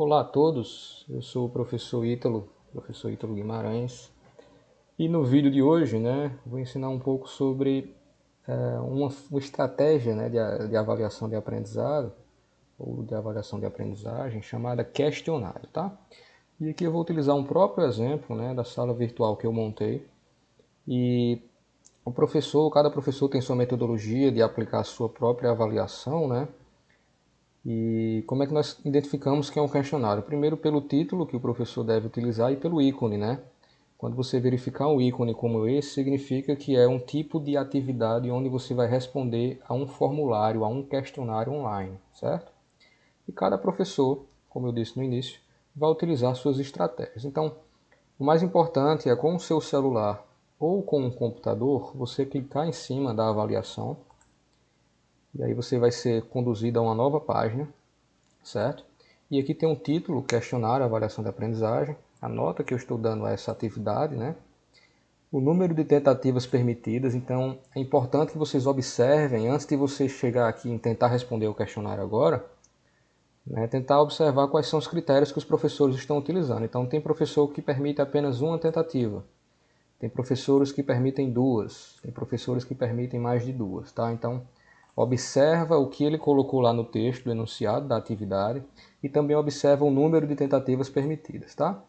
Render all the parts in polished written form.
Olá a todos, eu sou o professor Ítalo Guimarães, e no vídeo de hoje, vou ensinar um pouco sobre uma estratégia, de avaliação de aprendizado ou de avaliação de aprendizagem chamada questionário, tá? E aqui eu vou utilizar um próprio exemplo, da sala virtual que eu montei, e cada professor tem sua metodologia de aplicar a sua própria avaliação, E como é que nós identificamos que é um questionário? Primeiro pelo título que o professor deve utilizar e pelo ícone, Quando você verificar um ícone como esse, significa que é um tipo de atividade onde você vai responder a um formulário, a um questionário online, certo? E cada professor, como eu disse no início, vai utilizar suas estratégias. Então, o mais importante é com o seu celular ou com um computador, você clicar em cima da avaliação, e aí você vai ser conduzido a uma nova página, certo? E aqui tem um título, questionário, avaliação de aprendizagem, a nota que eu estou dando a essa atividade, O número de tentativas permitidas, então é importante que vocês observem, antes de você chegar aqui e tentar responder o questionário agora, tentar observar quais são os critérios que os professores estão utilizando. Então tem professor que permite apenas uma tentativa, tem professores que permitem duas, tem professores que permitem mais de duas, tá? Então observa o que ele colocou lá no texto do enunciado da atividade e também observa o número de tentativas permitidas, tá?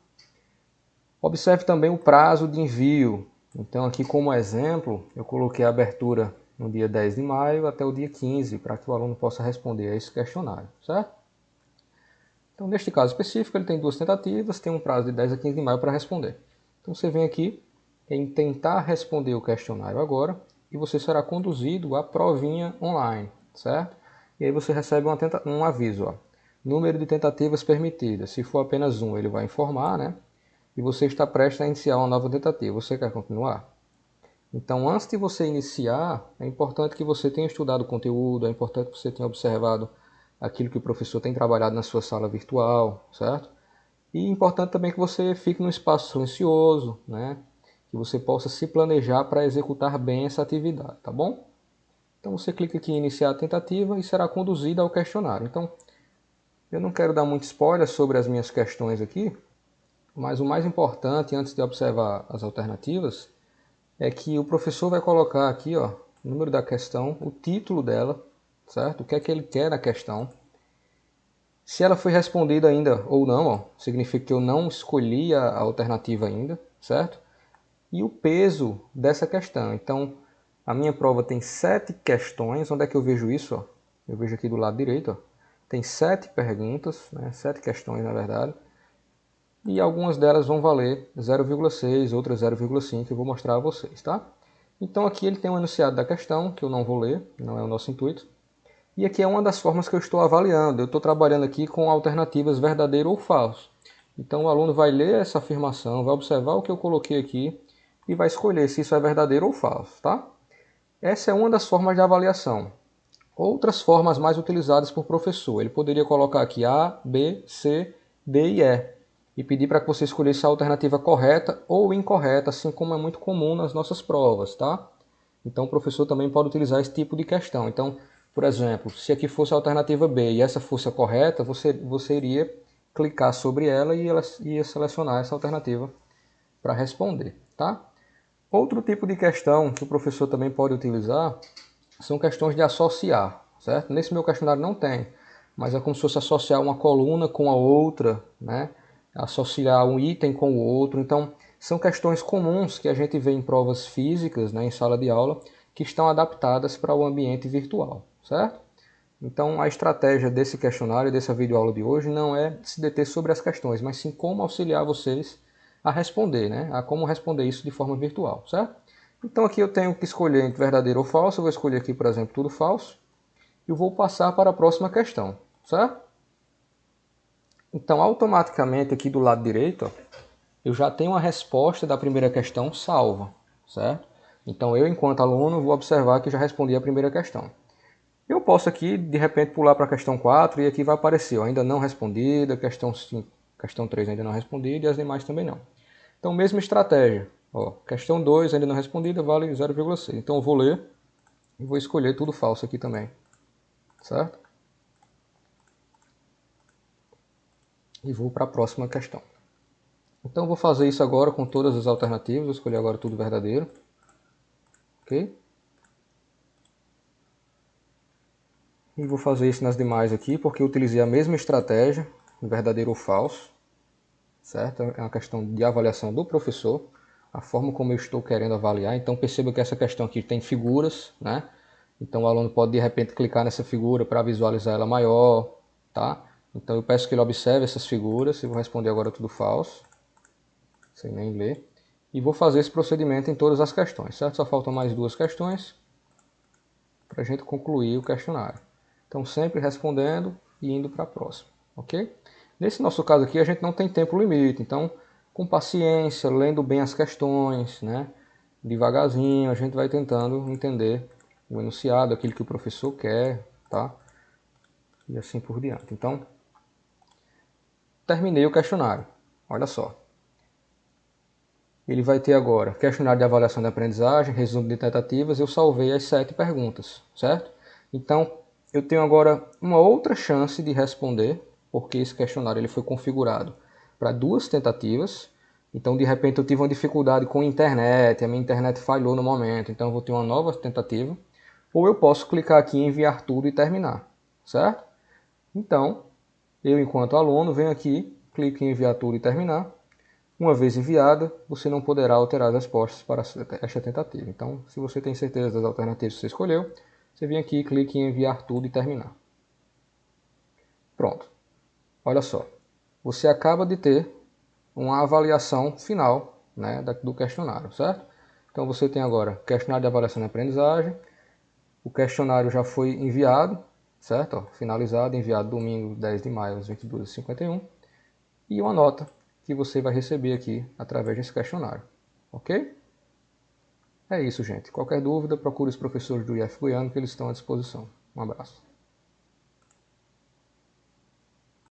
Observe também o prazo de envio. Então aqui como exemplo, eu coloquei a abertura no dia 10 de maio até o dia 15, para que o aluno possa responder a esse questionário, certo? Então neste caso específico ele tem duas tentativas, tem um prazo de 10 a 15 de maio para responder. Então você vem aqui em tentar responder o questionário agora e você será conduzido à provinha online, certo? E aí você recebe um aviso, ó. Número de tentativas permitidas. Se for apenas um, ele vai informar, E você está prestes a iniciar uma nova tentativa. Você quer continuar? Então, antes de você iniciar, é importante que você tenha estudado o conteúdo, é importante que você tenha observado aquilo que o professor tem trabalhado na sua sala virtual, certo? E é importante também que você fique num espaço silencioso, Que você possa se planejar para executar bem essa atividade, tá bom? Então você clica aqui em iniciar a tentativa e será conduzido ao questionário. Então, eu não quero dar muito spoiler sobre as minhas questões aqui, mas o mais importante, antes de observar as alternativas, é que o professor vai colocar aqui, ó, o número da questão, o título dela, certo? O que é que ele quer na questão. Se ela foi respondida ainda ou não, ó, significa que eu não escolhi a alternativa ainda, certo? E o peso dessa questão. Então, a minha prova tem 7 questões. Onde é que eu vejo isso? Ó? Eu vejo aqui do lado direito. Ó. Tem 7 perguntas, 7 questões na verdade. E algumas delas vão valer 0,6, outras 0,5, eu vou mostrar a vocês, tá? Então aqui ele tem um enunciado da questão, que eu não vou ler, não é o nosso intuito. E aqui é uma das formas que eu estou avaliando. Eu estou trabalhando aqui com alternativas verdadeiro ou falso. Então o aluno vai ler essa afirmação, vai observar o que eu coloquei aqui e vai escolher se isso é verdadeiro ou falso, tá? Essa é uma das formas de avaliação. Outras formas mais utilizadas por professor. Ele poderia colocar aqui A, B, C, D e E e pedir para que você escolhesse a alternativa correta ou incorreta, assim como é muito comum nas nossas provas, tá? Então o professor também pode utilizar esse tipo de questão. Então, por exemplo, se aqui fosse a alternativa B e essa fosse a correta, você iria clicar sobre ela e ela ia selecionar essa alternativa para responder, tá? Outro tipo de questão que o professor também pode utilizar são questões de associar, certo? Nesse meu questionário não tem, mas é como se fosse associar uma coluna com a outra, Associar um item com o outro. Então, são questões comuns que a gente vê em provas físicas, em sala de aula, que estão adaptadas para o ambiente virtual, certo? Então, a estratégia desse questionário, dessa videoaula de hoje, não é se deter sobre as questões, mas sim como auxiliar vocês a responder, A como responder isso de forma virtual, certo? Então aqui eu tenho que escolher entre verdadeiro ou falso. Eu vou escolher aqui, por exemplo, tudo falso. E vou passar para a próxima questão, certo? Então automaticamente aqui do lado direito, ó, eu já tenho a resposta da primeira questão salva, certo? Então eu, enquanto aluno, vou observar que já respondi a primeira questão. Eu posso aqui, de repente, pular para a questão 4 e aqui vai aparecer, ó, ainda não respondida, questão 5, questão 3 ainda não respondida e as demais também não. Então, mesma estratégia. Ó, questão 2 ainda não respondida, vale 0,6. Então eu vou ler e vou escolher tudo falso aqui também, certo? e vou para a próxima questão. Então, eu vou fazer isso agora com todas as alternativas, vou escolher agora tudo verdadeiro. Ok? E vou fazer isso nas demais aqui, porque eu utilizei a mesma estratégia, verdadeiro ou falso. Certo? É uma questão de avaliação do professor, a forma como eu estou querendo avaliar. Então perceba que essa questão aqui tem figuras, né? Então o aluno pode de repente clicar nessa figura para visualizar ela maior, tá? Então eu peço que ele observe essas figuras, eu vou responder agora tudo falso, sem nem ler. E vou fazer esse procedimento em todas as questões, certo? Só faltam mais duas questões para a gente concluir o questionário. Então sempre respondendo e indo para a próxima, ok? Nesse nosso caso aqui a gente não tem tempo limite, então com paciência, lendo bem as questões, né? Devagarzinho a gente vai tentando entender o enunciado, aquilo que o professor quer, tá? E assim por diante. Então, terminei o questionário. Olha só. Ele vai ter agora questionário de avaliação de aprendizagem, resumo de tentativas, eu salvei as 7 perguntas, certo? Então, eu tenho agora uma outra chance de responder, porque esse questionário ele foi configurado para 2 tentativas. Então, de repente, eu tive uma dificuldade com a internet, a minha internet falhou no momento, então eu vou ter uma nova tentativa. Ou eu posso clicar aqui em enviar tudo e terminar, certo? Então, eu, enquanto aluno, venho aqui, clico em enviar tudo e terminar. Uma vez enviada, você não poderá alterar as respostas para esta tentativa. Então, se você tem certeza das alternativas que você escolheu, você vem aqui, clique em enviar tudo e terminar. Pronto. Olha só. Você acaba de ter uma avaliação final, né, do questionário, certo? Então você tem agora questionário de avaliação de aprendizagem. O questionário já foi enviado, certo? Ó, finalizado, enviado domingo 10 de maio às 22h51. E uma nota que você vai receber aqui através desse questionário, ok? É isso, gente. Qualquer dúvida, procure os professores do IF Goiano que eles estão à disposição. Um abraço.